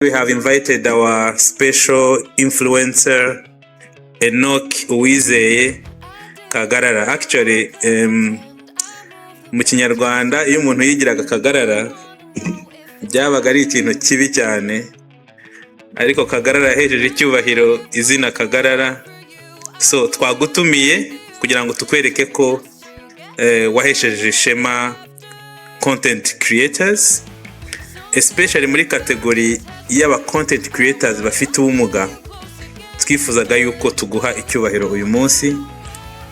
We have invited our special influencer, Enoch Uwizeye Kagarara. Actually, mu Kinyarwanda iyo umuntu yigiraga Kagarara byabaga ari ikintu kibi cyane, ariko Kagarara yahejeje icyubahiro izina Kagarara. So twagutumiye kugira ngo tukwereke ko wahesheje ishema content creators, especially muri category y'aba content creators bafite ubumuga. Twifuzaga yuko tuguha icyubahiro uyu munsi,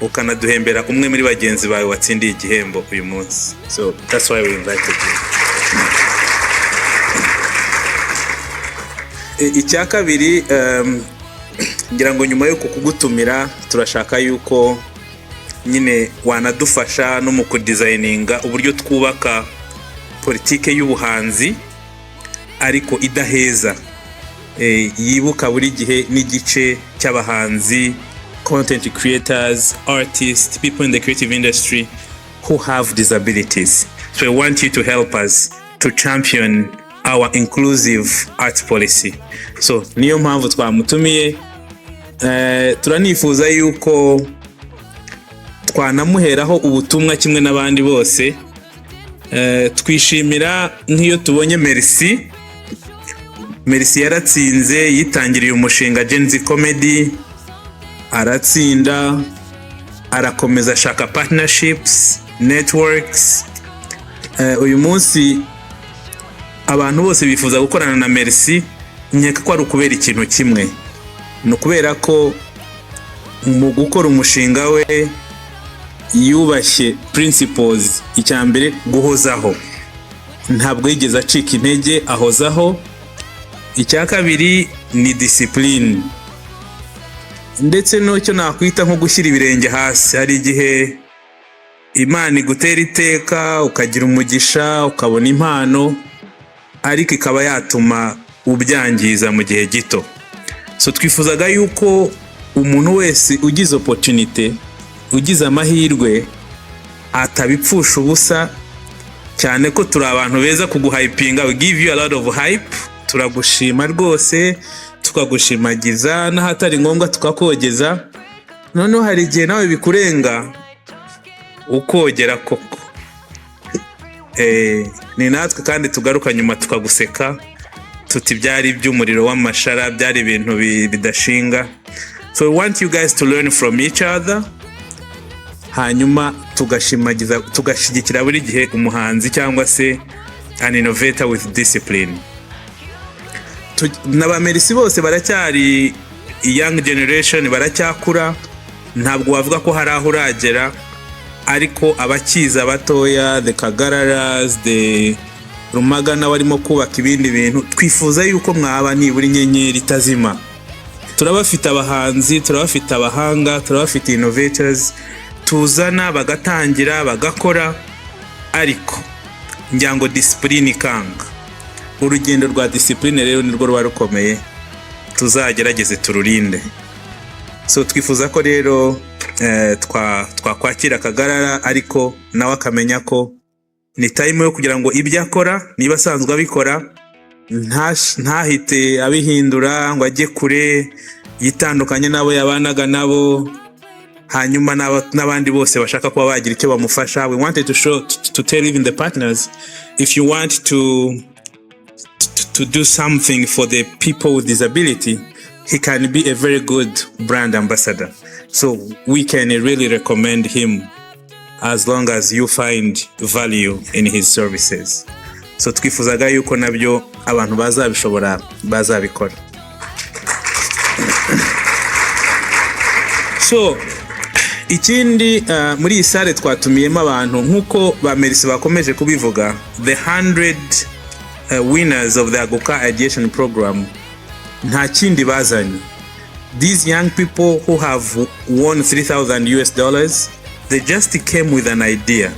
ukanaduhembera umwe muri bagenzi bawe watsindiye igihembo uyu munsi. So that's why we invited you. Icya kabiri, ngira ngo nyuma yo kugutumira turashaka yuko nyine wanadufasha no mu kudesigninga uburyo twubaka politike y'ubuhanzi ariko idaheza, yibuka buri gihe n'igice cy'abahanzi, content creators, artists, people in the creative industry who have disabilities. So I want you to help us to champion our inclusive art policy. So niyo mpamvu twamutumiye. Turanifuza yuko twanamuheraho ubutumwa kimwe n'abandi bose. Twishimira nk'iyo tubonye Merci yaratsinze, yitangiriye umushinga Gen Z Comedy, aratsinda, arakomeza shaka partnerships, networks. Uyu munsi abantu bose bifuza gukorana na Merci, nkeka ko ari ukubera ikintu kimwe. No kubera ko mu gukora umushinga we yubashye principles. Icyambere guhozaho, ntabwo yigeze acika intege, ahozaho. Icya kabiri ni discipline, ndetse n'icyo nakwita nko gushyira ibirenge hasi. Hari igihe Imana igutera iteka ukagira umugisha ukabona impano, ariko ikaba yatuma ubyangiza mu gihe gito. So twifuzaga yuko umuntu wese ugize opportunity, ugize amahirwe, atabipfusha ubusa, cyane ko turi abantu beza kuguhypinga. We give you a lot of hype. Turagushima rwose, tukagushimagiza, n'ahatari ngombwa tukakogeza. Noneho hari igihe nawe bikurenga ukogera koko. Ni natwe kandi tugaruka nyuma tukaguseka tuti byari by'umuriro w'amashara, byari ibintu bidashinga. So we want you guys to learn from each other, hanyuma tugashimagiza, tugashyigikira buri gihe umuhanzi cyangwa se an innovator with discipline. N'abamerisi bose baracyari young generation, baracyakura, ntabwo wavuga ko hari aho uragera, ariko abakiza batoya, the Kagararas, the Rumagana barimo kubaka ibindi bintu. Twifuza yuko mwaba nibura inyenyeri itazima. Turabafite abahanzi, turabafite abahanga, turabafite innovators, tuzana bagatangira bagakora, ariko ngira ngo discipline ikanga. Urugendo rwa discipline rero nirwo ruba rukomeye, tuzagerageze tururinde. So twifuza ko rero twakwakira Kagarara, ariko nawe akamenya ko ni time yo kugira ngo ibyo akora niba asanzwe abikora ntahite abihindura ngo ajye kure, yitandukanye nabo yabanaga nabo, hanyuma n'abandi bose bashaka kuba bagira icyo bamufasha. We wanted to tell even the partners, if you want to do something for the people with disability, he can be a very good brand ambassador. So we can really recommend him as long as you find value in his services. So twifuzaga yuko nabyo abantu bazabishobora bazabikora. So ikindi, muri iyi sale twatumiyemo abantu nkuko ba Merci bakomeje kubivuga, the 100 winners of the Aguka Ideation Program, nta kindi bazanye. These young people who have won $3,000, they just came with an idea.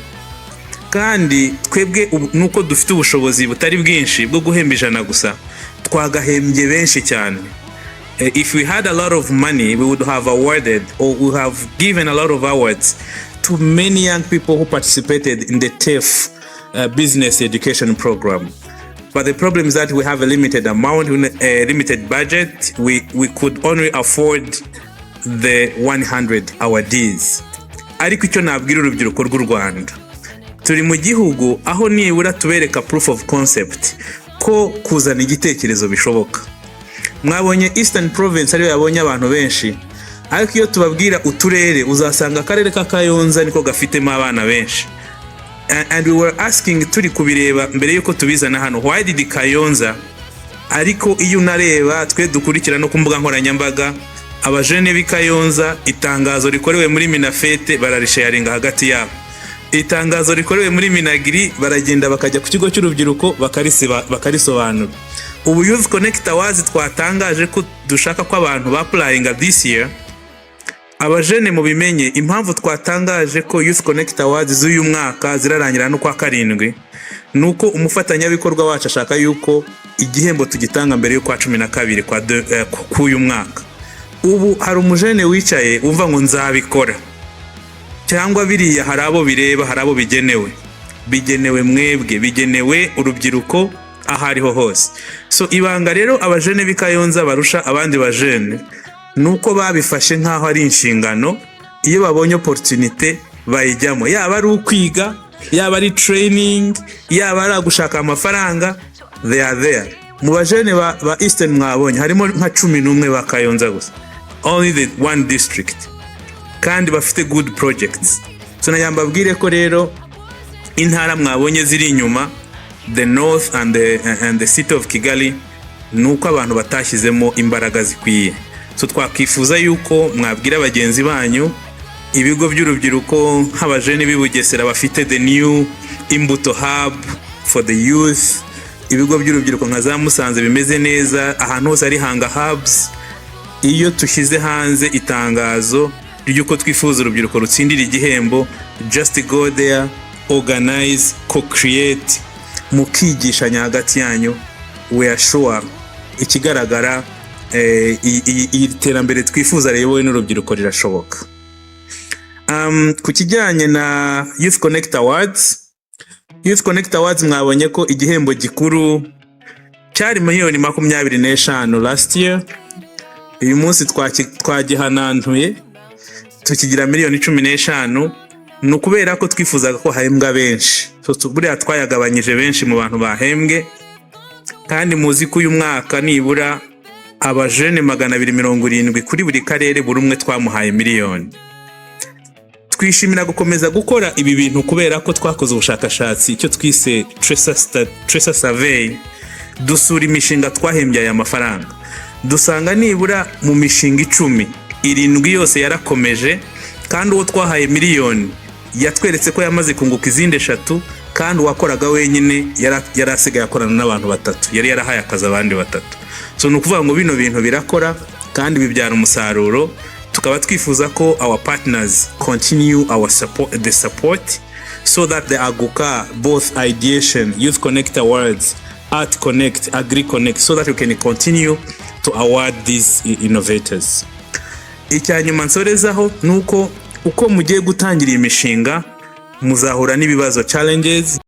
Kandi twebwe nuko dufite ubushobozi butari bwinshi bwo guhemba 100 gusa, twagahembye benshi cyane. If we had a lot of money, we would have awarded, or we have given a lot of awards to many young people who participated in the TEF business education program. But the problem is that we have a limited amount, a limited budget. We could only afford the 100 awardees. Ariko icyo nabwira urubyiruko rw'u Rwanda, turi mu gihugu aho nibura tubereka proof of concept ko kuzana igitekerezo bishoboka. Mwabonye Eastern Province ariyo yabonye abantu benshi, ariko iyo tubabwira uturere uzasanga akarere ka Kayonza niko gafitemo abana benshi. And we were asking, turi kubireba mbere yuko tubizana hano, why did Kayonza? Ariko iyo unareba twe dukurikira no ku mbuga nkoranyambaga, abajene b'Ikayonza itangazo rikorewe muri Minafete bararisharinga hagati yabo, itangazo rikorewe muri Minagiri baragenda bakajya ku kigo cy'urubyiruko bakarisobanura. Ubu Youth Connect Awards twatangaje ko dushaka ko abantu ba-applyinga this year. Abajene mu bimenye impamvu twatangaje ko Youth Connect Awards z'uyu mwaka zirarangira no kwa karindwi, nuko umufatanyabikorwa wacu ashaka yuko igihembo tugitanga mbere yo kwa 12 kwa uyu mwaka. Ubu hari umujene wicaye umva ngo nzabikora, cyangwa biriya hari abo bireba, hari abo bigenewe mwebwe, bigenewe urubyiruko ahariho hose. So ibanga rero abajene b'Ikayonza barusha abandi bajene nuko babifashe nkaho ari inshingano, iyo babonye opportunity bayijyamo, yaba ari ukwiga, yaba ari training, yaba ari gushaka amafaranga, they are there. Mu bajene ba Eastern mwabonye harimo nka 11 ba Kayonza gusa, only the one district, kandi bafite good projects. So nayambabwire ko rero intara mwabonye ziri inyuma, the north and the city of Kigali, nuko abantu batashyizemo imbaraga zikwiye. So twakifuza yuko mwabwira abagenzi banyu, ibigo by'urubyiruko nk'abajene b'Ibugesera bafite the new Imbuto Hub for the youth, ibigo by'urubyiruko nka za Musanze bimeze neza, ahantu hose ari Hanga Hubs. Iyo tushyize hanze itangazo ry'uko twifuza urubyiruko rutsindira igihembo, just go there, organize, co-create, mukigishanya hagati yanyu, we are sure ikigaragara iterambere twifuza rero n'urubyiruko rirashoboka. Ku kijyanye na Youth Connect Awards mwabonye ko igihembo gikuru cyari miliyoni 25 last year. Uyu munsi twagihanantuye tukigira miliyoni 15, nukubera ko twifuzaga ko hahembwa benshi. So buriya twayagabanyije benshi mu bantu bahembwe, kandi muzi ko uyu mwaka nibura abajene 270 kuri buri karere, buri umwe twamuhaye miliyoni. Twishimira gukomeza gukora ibi bintu kubera ko twakoze ubushakashatsi icyo twise Tracer Survey, dusura imishinga twahembye aya mafaranga, dusanga nibura mu mishinga 10, 7 yose yarakomeje, kandi uwo twahaye miliyoni yatweretse ko yamaze kunguka izindi 3, kandi uwakoraga wenyine yarasigaye akorana n'abantu 3, yari yarahaye akazi abandi 3. So nukuvuga ngo bino bintu birakora kandi bibyara umusaruro. Tukaba twifuza ko our partners continue the support, so that the Aguka, both Ideation, Youth Connect Awards, Art Connect, Agri Connect, so that we can continue to award these innovators. Icyanyuma nsorezaho nuko uko mugiye gutangira imishinga muzahura n'ibibazo, challenges.